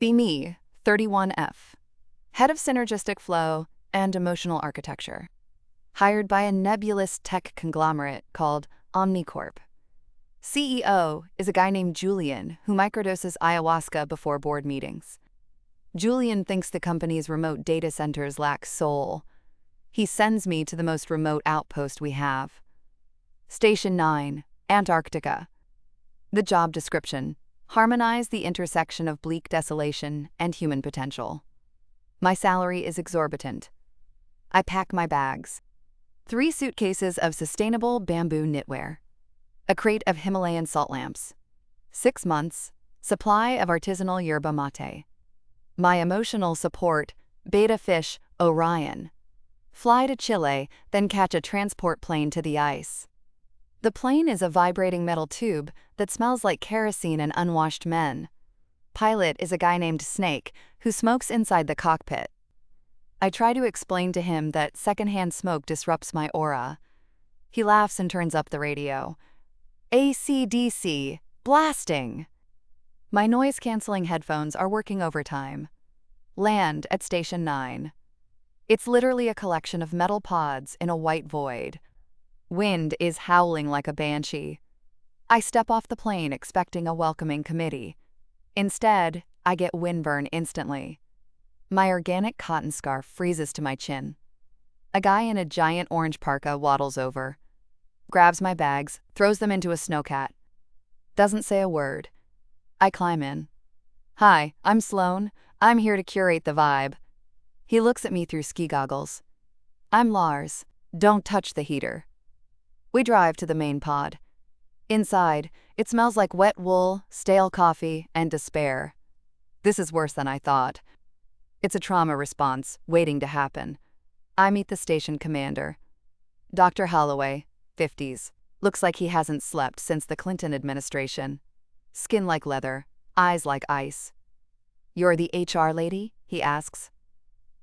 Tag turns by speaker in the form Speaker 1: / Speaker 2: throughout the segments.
Speaker 1: Be me, 31F. Head of Synergistic Flow and Emotional Architecture. Hired by a nebulous tech conglomerate called Omnicorp. CEO is a guy named Julian who microdoses ayahuasca before board meetings. Julian thinks the company's remote data centers lack soul. He sends me to the most remote outpost we have. Station 9, Antarctica. The job description: harmonize the intersection of bleak desolation and human potential. My salary is exorbitant. I pack my bags. 3 suitcases of sustainable bamboo knitwear. A crate of Himalayan salt lamps. 6 months, supply of artisanal yerba mate. My emotional support: beta fish Orion. Fly to Chile, then catch a transport plane to the ice. The plane is a vibrating metal tube that smells like kerosene and unwashed men. Pilot is a guy named Snake who smokes inside the cockpit. I try to explain to him that secondhand smoke disrupts my aura. He laughs and turns up the radio. AC/DC, blasting! My noise-canceling headphones are working overtime. Land at Station 9. It's literally a collection of metal pods in a white void. Wind is howling like a banshee. I step off the plane expecting a welcoming committee. Instead, I get windburn instantly. My organic cotton scarf freezes to my chin. A guy in a giant orange parka waddles over, grabs my bags, throws them into a snowcat. Doesn't say a word. I climb in. Hi, I'm Sloan. I'm here to curate the vibe. He looks at me through ski goggles. I'm Lars. Don't touch the heater. We drive to the main pod. Inside, it smells like wet wool, stale coffee, and despair. This is worse than I thought. It's a trauma response waiting to happen. I meet the station commander. Dr. Holloway, 50s. Looks like he hasn't slept since the Clinton administration. Skin like leather, eyes like ice. You're the HR lady? He asks.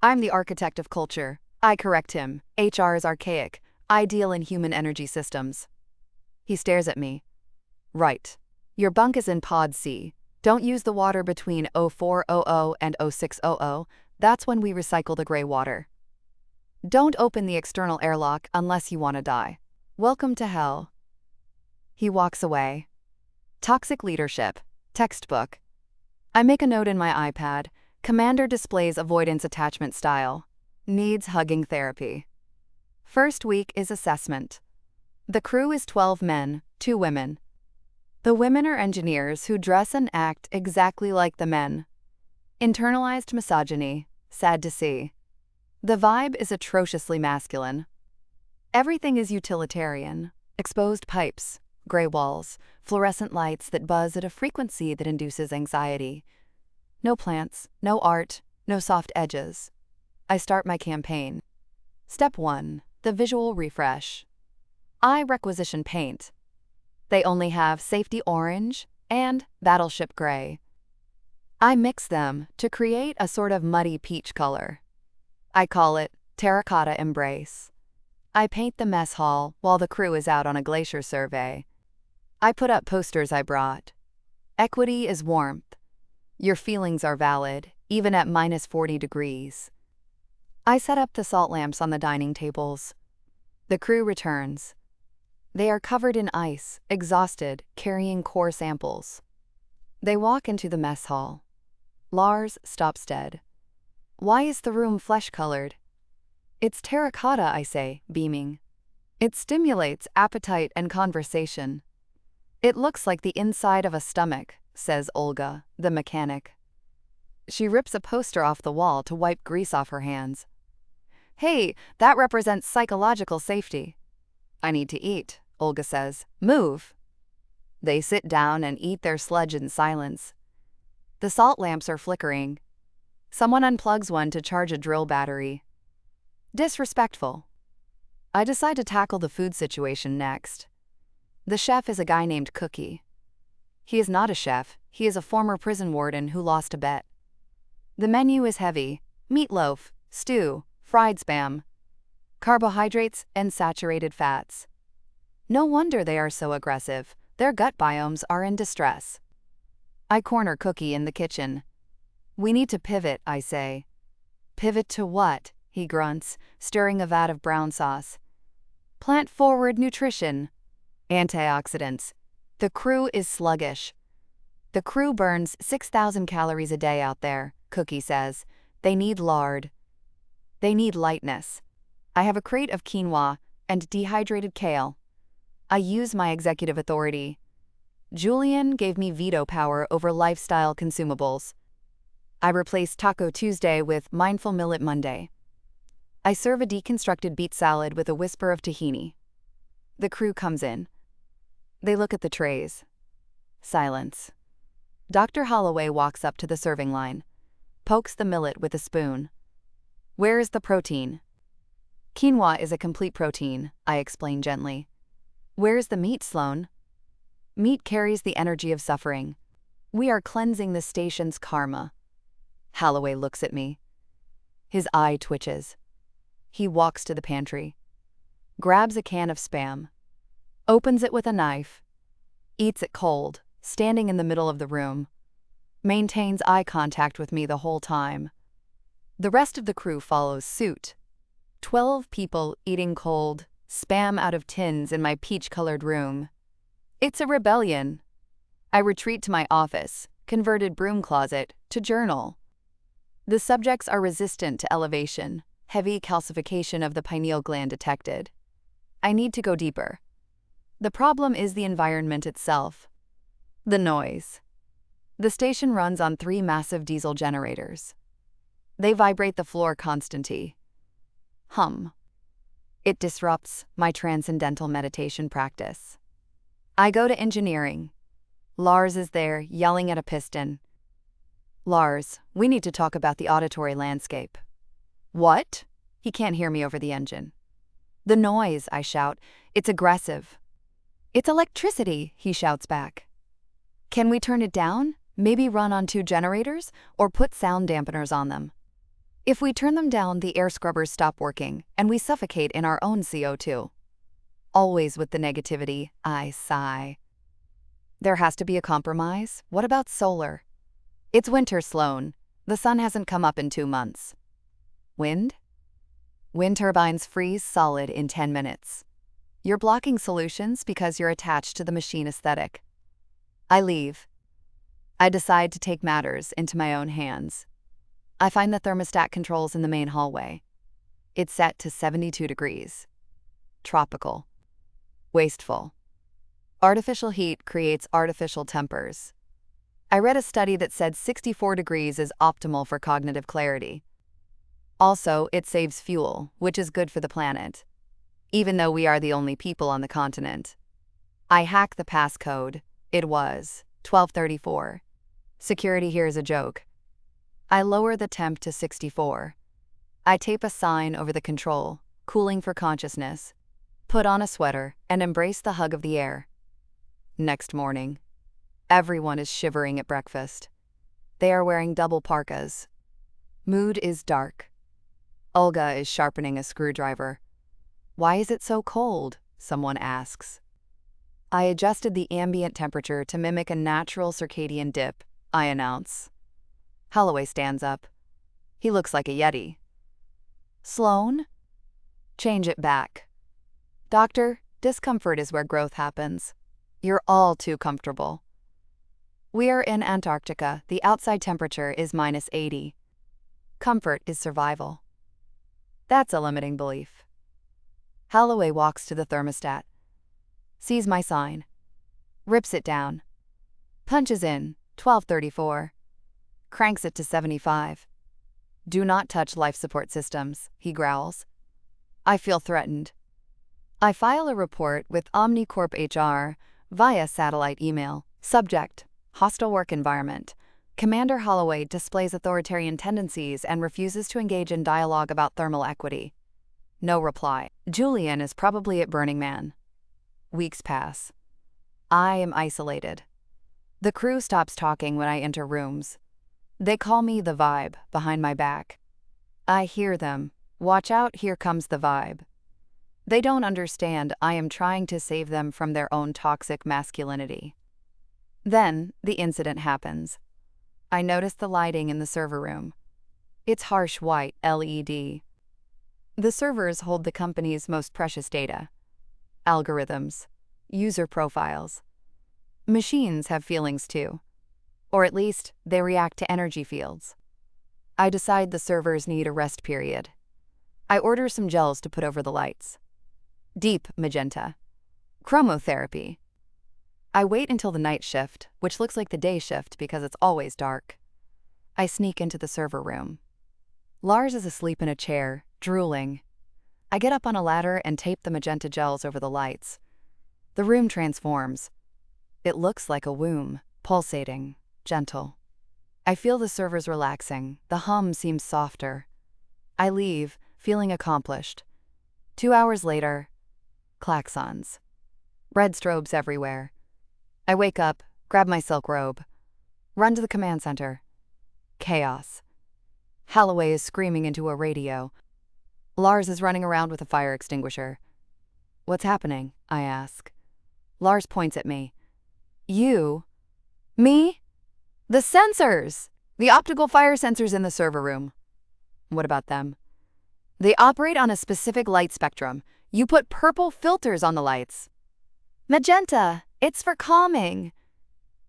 Speaker 1: I'm the architect of culture. I correct him. HR is archaic. I deal in human energy systems. He stares at me. Right. Your bunk is in Pod C. Don't use the water between 0400 and 0600. That's when we recycle the gray water. Don't open the external airlock unless you want to die. Welcome to hell. He walks away. Toxic leadership. Textbook. I make a note in my iPad. Commander displays avoidance attachment style. Needs hugging therapy. First week is assessment. The crew is 12 men, 2 women. The women are engineers who dress and act exactly like the men. Internalized misogyny, sad to see. The vibe is atrociously masculine. Everything is utilitarian. Exposed pipes, gray walls, fluorescent lights that buzz at a frequency that induces anxiety. No plants, no art, no soft edges. I start my campaign. Step 1. The visual refresh. I requisition paint. They only have safety orange and battleship gray. I mix them to create a sort of muddy peach color. I call it terracotta embrace. I paint the mess hall while the crew is out on a glacier survey. I put up posters I brought. Equity is warmth. Your feelings are valid, even at minus 40 degrees. I set up the salt lamps on the dining tables. The crew returns. They are covered in ice, exhausted, carrying core samples. They walk into the mess hall. Lars stops dead. Why is the room flesh-colored? It's terracotta, I say, beaming. It stimulates appetite and conversation. It looks like the inside of a stomach, says Olga, the mechanic. She rips a poster off the wall to wipe grease off her hands. Hey, that represents psychological safety. I need to eat, Olga says. Move. They sit down and eat their sludge in silence. The salt lamps are flickering. Someone unplugs one to charge a drill battery. Disrespectful. I decide to tackle the food situation next. The chef is a guy named Cookie. He is not a chef, he is a former prison warden who lost a bet. The menu is heavy: meatloaf, stew, fried spam, carbohydrates and saturated fats. No wonder they are so aggressive. Their gut biomes are in distress. I corner Cookie in the kitchen. We need to pivot, I say. Pivot to what? He grunts, stirring a vat of brown sauce. Plant-forward nutrition. Antioxidants. The crew is sluggish. The crew burns 6,000 calories a day out there, Cookie says. They need lard. They need lightness. I have a crate of quinoa and dehydrated kale. I use my executive authority. Julian gave me veto power over lifestyle consumables. I replace Taco Tuesday with Mindful Millet Monday. I serve a deconstructed beet salad with a whisper of tahini. The crew comes in. They look at the trays. Silence. Dr. Holloway walks up to the serving line, pokes the millet with a spoon. Where is the protein? Quinoa is a complete protein, I explain gently. Where's the meat, Sloan? Meat carries the energy of suffering. We are cleansing the station's karma. Holloway looks at me. His eye twitches. He walks to the pantry, grabs a can of Spam, opens it with a knife, eats it cold, standing in the middle of the room, maintains eye contact with me the whole time. The rest of the crew follows suit. 12 people eating cold Spam out of tins in my peach-colored room. It's a rebellion. I retreat to my office, converted broom closet, to journal. The subjects are resistant to elevation, heavy calcification of the pineal gland detected. I need to go deeper. The problem is the environment itself. The noise. The station runs on 3 massive diesel generators. They vibrate the floor constantly. Hum. It disrupts my transcendental meditation practice. I go to engineering. Lars is there, yelling at a piston. Lars, we need to talk about the auditory landscape. What? He can't hear me over the engine. The noise, I shout. It's aggressive. It's electricity, he shouts back. Can we turn it down? Maybe run on 2 generators? Or put sound dampeners on them? If we turn them down, the air scrubbers stop working, and we suffocate in our own CO2. Always with the negativity, I sigh. There has to be a compromise. What about solar? It's winter, Sloan. The sun hasn't come up in 2 months. Wind? Wind turbines freeze solid in 10 minutes. You're blocking solutions because you're attached to the machine aesthetic. I leave. I decide to take matters into my own hands. I find the thermostat controls in the main hallway. It's set to 72 degrees. Tropical. Wasteful. Artificial heat creates artificial tempers. I read a study that said 64 degrees is optimal for cognitive clarity. Also, it saves fuel, which is good for the planet, even though we are the only people on the continent. I hack the passcode. It was 1234. Security here is a joke. I lower the temp to 64. I tape a sign over the control, cooling for consciousness, put on a sweater, and embrace the hug of the air. Next morning, everyone is shivering at breakfast. They are wearing double parkas. Mood is dark. Olga is sharpening a screwdriver. Why is it so cold? Someone asks. I adjusted the ambient temperature to mimic a natural circadian dip, I announce. Holloway stands up. He looks like a yeti. Sloan? Change it back. Doctor, discomfort is where growth happens. You're all too comfortable. We are in Antarctica. The outside temperature is -80. Comfort is survival. That's a limiting belief. Holloway walks to the thermostat, sees my sign, rips it down, punches in 1234, cranks it to 75. Do not touch life support systems, he growls. I feel threatened. I file a report with OmniCorp HR via satellite email. Subject: hostile work environment. Commander Holloway displays authoritarian tendencies and refuses to engage in dialogue about thermal equity. No reply. Julian is probably at Burning Man. Weeks pass. I am isolated. The crew stops talking when I enter rooms. They call me the vibe behind my back. I hear them. Watch out, here comes the vibe. They don't understand I am trying to save them from their own toxic masculinity. Then, the incident happens. I notice the lighting in the server room. It's harsh white LED. The servers hold the company's most precious data. Algorithms, user profiles. Machines have feelings too. Or at least, they react to energy fields. I decide the servers need a rest period. I order some gels to put over the lights. Deep magenta. Chromotherapy. I wait until the night shift, which looks like the day shift because it's always dark. I sneak into the server room. Lars is asleep in a chair, drooling. I get up on a ladder and tape the magenta gels over the lights. The room transforms. It looks like a womb, pulsating, gentle. I feel the servers relaxing. The hum seems softer. I leave, feeling accomplished. 2 hours later, klaxons. Red strobes everywhere. I wake up, grab my silk robe. Run to the command center. Chaos. Holloway is screaming into a radio. Lars is running around with a fire extinguisher. What's happening? I ask. Lars points at me. You? Me? The sensors! The optical fire sensors in the server room. What about them? They operate on a specific light spectrum. You put purple filters on the lights. Magenta, it's for calming.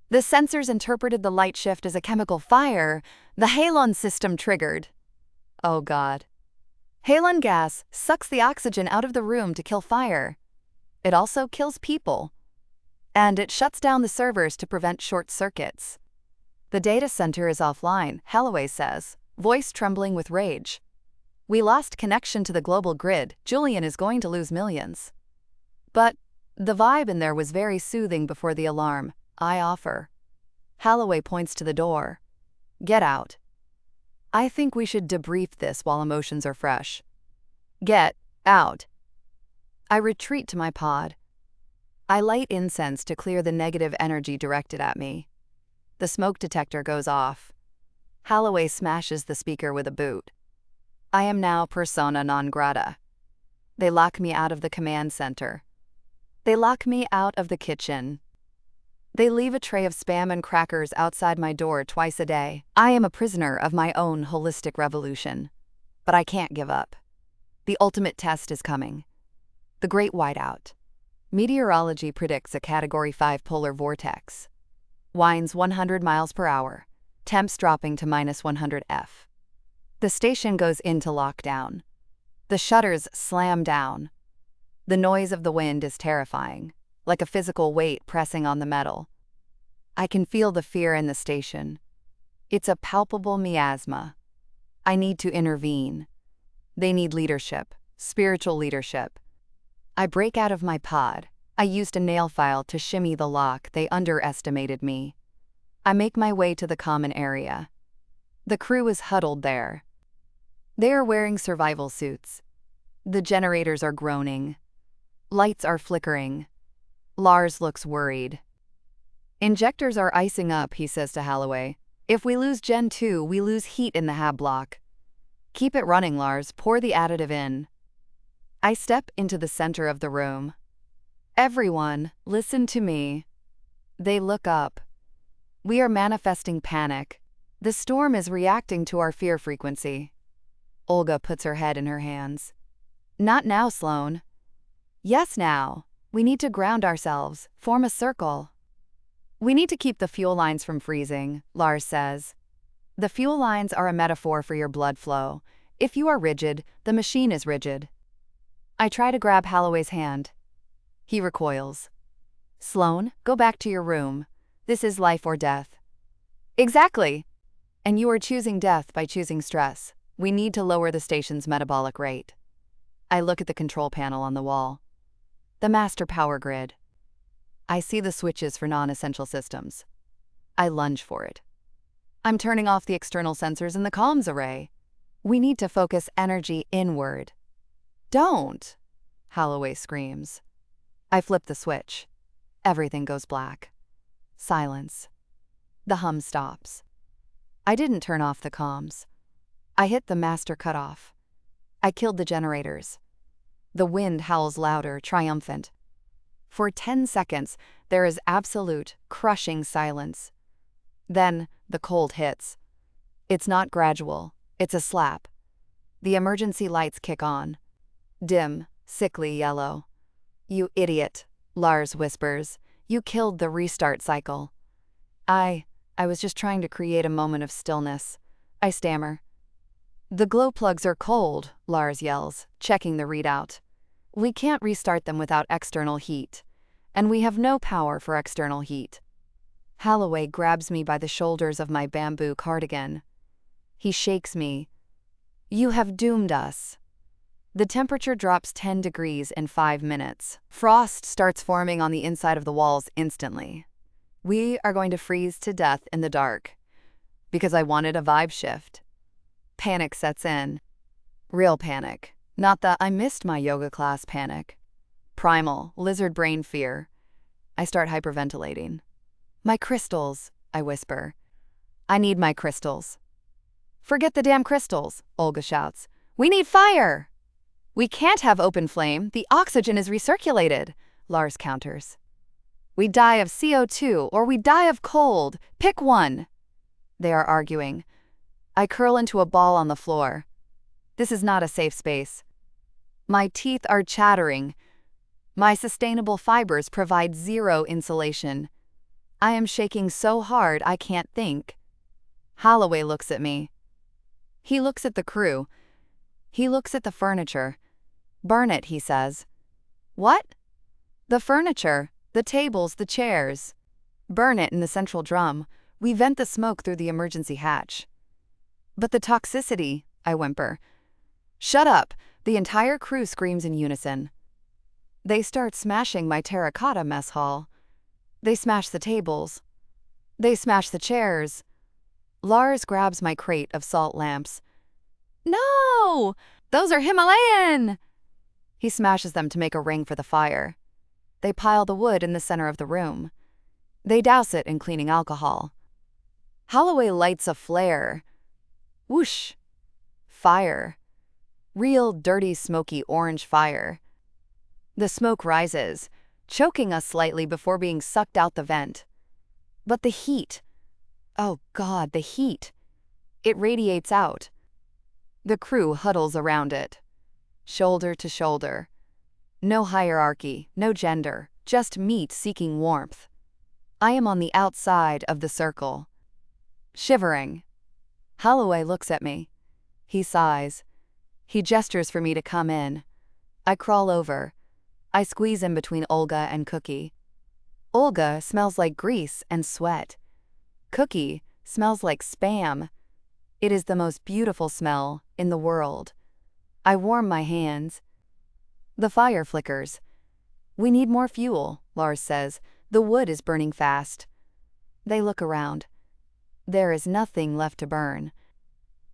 Speaker 1: The sensors interpreted the light shift as a chemical fire. The halon system triggered. Oh God. Halon gas sucks the oxygen out of the room to kill fire. It also kills people. And it shuts down the servers to prevent short circuits. The data center is offline, Holloway says, voice trembling with rage. We lost connection to the global grid. Julian is going to lose millions. But the vibe in there was very soothing before the alarm. I offer. Holloway points to the door. Get out. I think we should debrief this while emotions are fresh. Get out. I retreat to my pod. I light incense to clear the negative energy directed at me. The smoke detector goes off. Holloway smashes the speaker with a boot. I am now persona non grata. They lock me out of the command center. They lock me out of the kitchen. They leave a tray of spam and crackers outside my door twice a day. I am a prisoner of my own holistic revolution. But I can't give up. The ultimate test is coming. The Great Whiteout. Meteorology predicts a Category 5 polar vortex. Winds 100 miles per hour. Temps dropping to -100 F. The station goes into lockdown. The shutters slam down. The noise of the wind is terrifying, like a physical weight pressing on the metal. I can feel the fear in the station. It's a palpable miasma. I need to intervene. They need leadership, spiritual leadership. I break out of my pod. I used a nail file to shimmy the lock. They underestimated me. I make my way to the common area. The crew is huddled there. They are wearing survival suits. The generators are groaning. Lights are flickering. Lars looks worried. Injectors are icing up, he says to Holloway. If we lose Gen 2, we lose heat in the hab block. Keep it running, Lars. Pour the additive in. I step into the center of the room. Everyone, listen to me. They look up. We are manifesting panic. The storm is reacting to our fear frequency. Olga puts her head in her hands. Not now, Sloan. Yes, now. We need to ground ourselves, form a circle. We need to keep the fuel lines from freezing, Lars says. The fuel lines are a metaphor for your blood flow. If you are rigid, the machine is rigid. I try to grab Holloway's hand. He recoils. Sloan, go back to your room. This is life or death. Exactly. And you are choosing death by choosing stress. We need to lower the station's metabolic rate. I look at the control panel on the wall. The master power grid. I see the switches for non-essential systems. I lunge for it. I'm turning off the external sensors in the comms array. We need to focus energy inward. Don't! Holloway screams. I flip the switch. Everything goes black. Silence. The hum stops. I didn't turn off the comms. I hit the master cutoff. I killed the generators. The wind howls louder, triumphant. For 10 seconds, there is absolute, crushing silence. Then, The cold hits. It's not gradual, it's a slap. The emergency lights kick on. Dim, sickly yellow. "You idiot," Lars whispers. "You killed the restart cycle." I was just trying to create a moment of stillness. I stammer. "The glow plugs are cold," Lars yells, checking the readout. "We can't restart them without external heat. And we have no power for external heat." Holloway grabs me by the shoulders of my bamboo cardigan. He shakes me. "You have doomed us." The temperature drops 10 degrees in 5 minutes. Frost starts forming on the inside of the walls instantly. We are going to freeze to death in the dark. Because I wanted a vibe shift. Panic sets in. Real panic. Not the "I missed my yoga class" panic. Primal, lizard brain fear. I start hyperventilating. "My crystals," I whisper. "I need my crystals." "Forget the damn crystals," Olga shouts. "We need fire!" "We can't have open flame. The oxygen is recirculated," Lars counters. "We die of CO2 or we die of cold. Pick one." They are arguing. I curl into a ball on the floor. This is not a safe space. My teeth are chattering. My sustainable fibers provide zero insulation. I am shaking so hard I can't think. Holloway looks at me. He looks at the crew. He looks at the furniture. "Burn it," he says. "What?" "The furniture, the tables, the chairs. Burn it in the central drum. We vent the smoke through the emergency hatch." "But the toxicity," I whimper. "Shut up," the entire crew screams in unison. They start smashing my terracotta mess hall. They smash the tables. They smash the chairs. Lars grabs my crate of salt lamps. "No! Those are Himalayan!" He smashes them to make a ring for the fire. They pile the wood in the center of the room. They douse it in cleaning alcohol. Holloway lights a flare. Whoosh! Fire. Real dirty, smoky orange fire. The smoke rises, choking us slightly before being sucked out the vent. But the heat. Oh God, the heat. It radiates out. The crew huddles around it. Shoulder to shoulder. No hierarchy, no gender, just meat seeking warmth. I am on the outside of the circle. Shivering. Holloway looks at me. He sighs. He gestures for me to come in. I crawl over. I squeeze in between Olga and Cookie. Olga smells like grease and sweat. Cookie smells like spam. It is the most beautiful smell in the world. I warm my hands. The fire flickers. "We need more fuel," Lars says. "The wood is burning fast." They look around. There is nothing left to burn.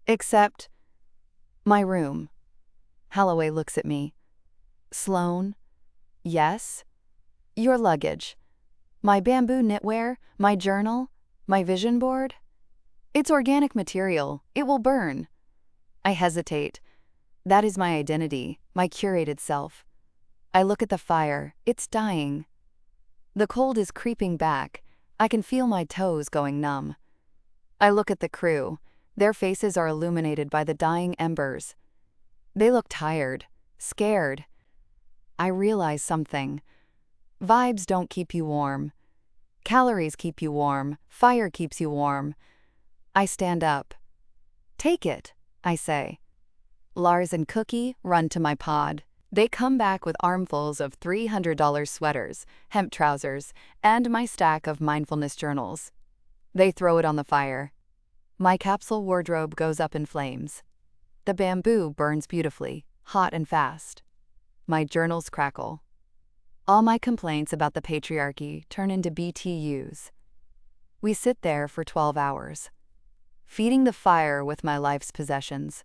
Speaker 1: Except my room. Holloway looks at me. "Sloan?" "Yes?" "Your luggage. My bamboo knitwear, my journal, my vision board. It's organic material. It will burn." I hesitate. That is my identity, my curated self. I look at the fire. It's dying. The cold is creeping back. I can feel my toes going numb. I look at the crew. Their faces are illuminated by the dying embers. They look tired, scared. I realize something. Vibes don't keep you warm. Calories keep you warm. Fire keeps you warm. I stand up. "Take it," I say. Lars and Cookie run to my pod. They come back with armfuls of $300 sweaters, hemp trousers, and my stack of mindfulness journals. They throw it on the fire. My capsule wardrobe goes up in flames. The bamboo burns beautifully, hot and fast. My journals crackle. All my complaints about the patriarchy turn into BTUs. We sit there for 12 hours, feeding the fire with my life's possessions.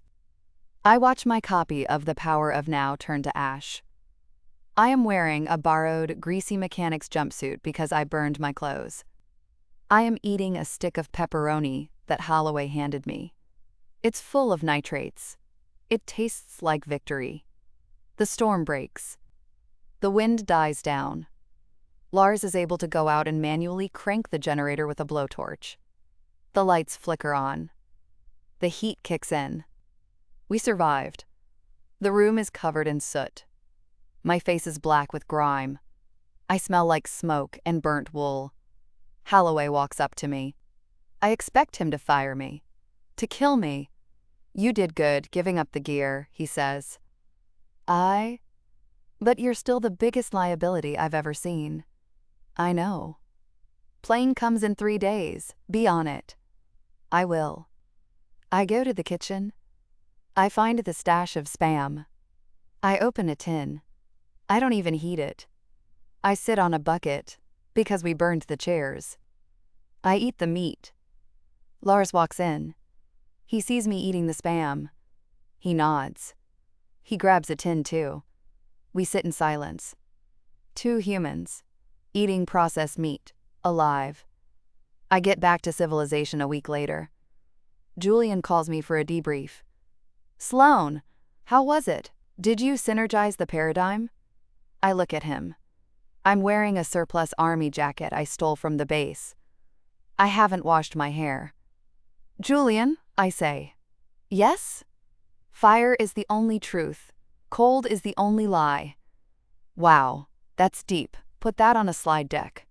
Speaker 1: I watch my copy of The Power of Now turn to ash. I am wearing a borrowed, greasy mechanic's jumpsuit because I burned my clothes. I am eating a stick of pepperoni that Holloway handed me. It's full of nitrates. It tastes like victory. The storm breaks. The wind dies down. Lars is able to go out and manually crank the generator with a blowtorch. The lights flicker on. The heat kicks in. We survived. The room is covered in soot. My face is black with grime. I smell like smoke and burnt wool. Holloway walks up to me. I expect him to fire me. To kill me. "You did good giving up the gear," he says. But you're still the biggest liability I've ever seen." "I know." "Plane comes in 3 days. Be on it." "I will." I go to the kitchen. I find the stash of Spam. I open a tin. I don't even heat it. I sit on a bucket, because we burned the chairs. I eat the meat. Lars walks in. He sees me eating the Spam. He nods. He grabs a tin too. We sit in silence. 2 humans, eating processed meat, alive. I get back to civilization a week later. Julian calls me for a debrief. "Sloan, how was it? Did you synergize the paradigm?" I look at him. I'm wearing a surplus army jacket I stole from the base. I haven't washed my hair. "Julian," I say. "Yes?" "Fire is the only truth. Cold is the only lie." Wow, that's deep. Put that on a slide deck.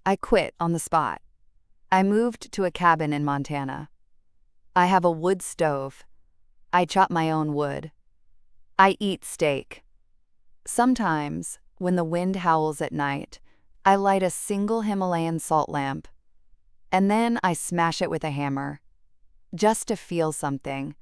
Speaker 1: I quit on the spot. I moved to a cabin in Montana. I have a wood stove. I chop my own wood. I eat steak. Sometimes, when the wind howls at night, I light a single Himalayan salt lamp. And then I smash it with a hammer. Just to feel something.